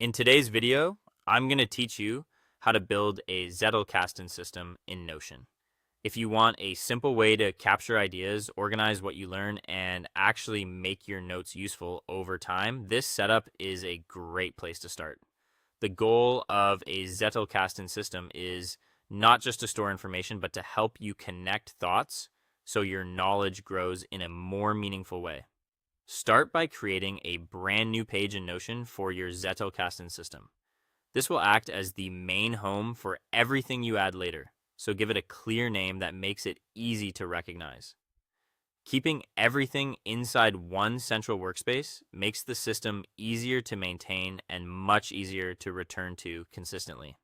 In today's video, I'm going to teach you how to build a Zettelkasten system in Notion. If you want a simple way to capture ideas, organize what you learn, and actually make your notes useful over time, this setup is a great place to start. The goal of a Zettelkasten system is not just to store information, but to help you connect thoughts so your knowledge grows in a more meaningful way. Start by creating a brand new page in Notion for your Zettelkasten system. This will act as the main home for everything you add later, so give it a clear name that makes it easy to recognize. Keeping everything inside one central workspace makes the system easier to maintain and much easier to return to consistently.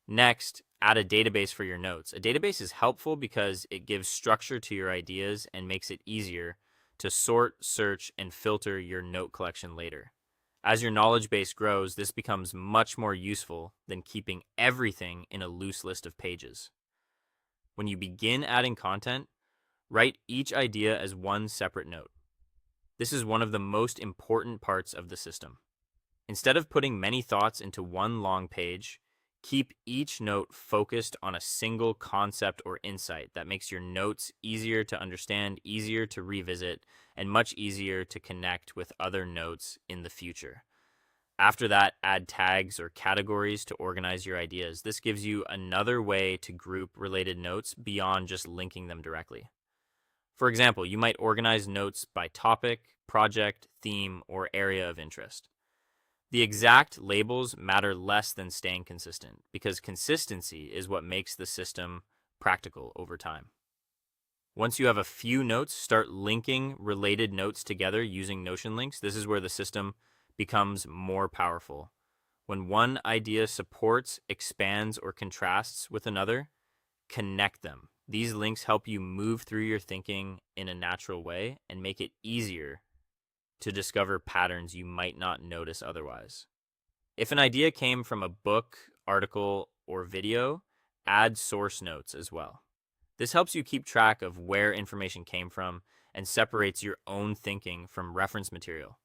Next, add a database for your notes. A database is helpful because it gives structure to your ideas and makes it easier to sort, search, and filter your note collection later. As your knowledge base grows, this becomes much more useful than keeping everything in a loose list of pages. When you begin adding content, write each idea as one separate note. This is one of the most important parts of the system. Instead of putting many thoughts into one long page, keep each note focused on a single concept or insight that makes your notes easier to understand, easier to revisit, and much easier to connect with other notes in the future. After that, add tags or categories to organize your ideas. This gives you another way to group related notes beyond just linking them directly. For example, you might organize notes by topic, project, theme, or area of interest. The exact labels matter less than staying consistent because consistency is what makes the system practical over time. Once you have a few notes, start linking related notes together using Notion links. This is where the system becomes more powerful. When one idea supports, expands, or contrasts with another, connect them. These links help you move through your thinking in a natural way and make it easier to discover patterns you might not notice otherwise. If an idea came from a book, article, or video, add source notes as well. This helps you keep track of where information came from and separates your own thinking from reference material.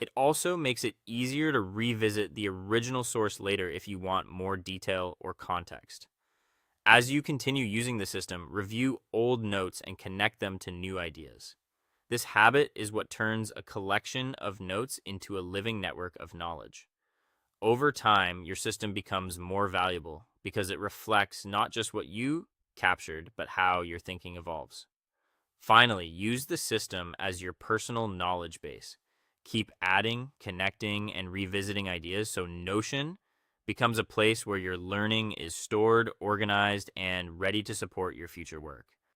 It also makes it easier to revisit the original source later if you want more detail or context. As you continue using the system, review old notes and connect them to new ideas. This habit is what turns a collection of notes into a living network of knowledge. Over time, your system becomes more valuable because it reflects not just what you captured, but how your thinking evolves. Finally, use the system as your personal knowledge base. Keep adding, connecting, and revisiting ideas so Notion becomes a place where your learning is stored, organized, and ready to support your future work.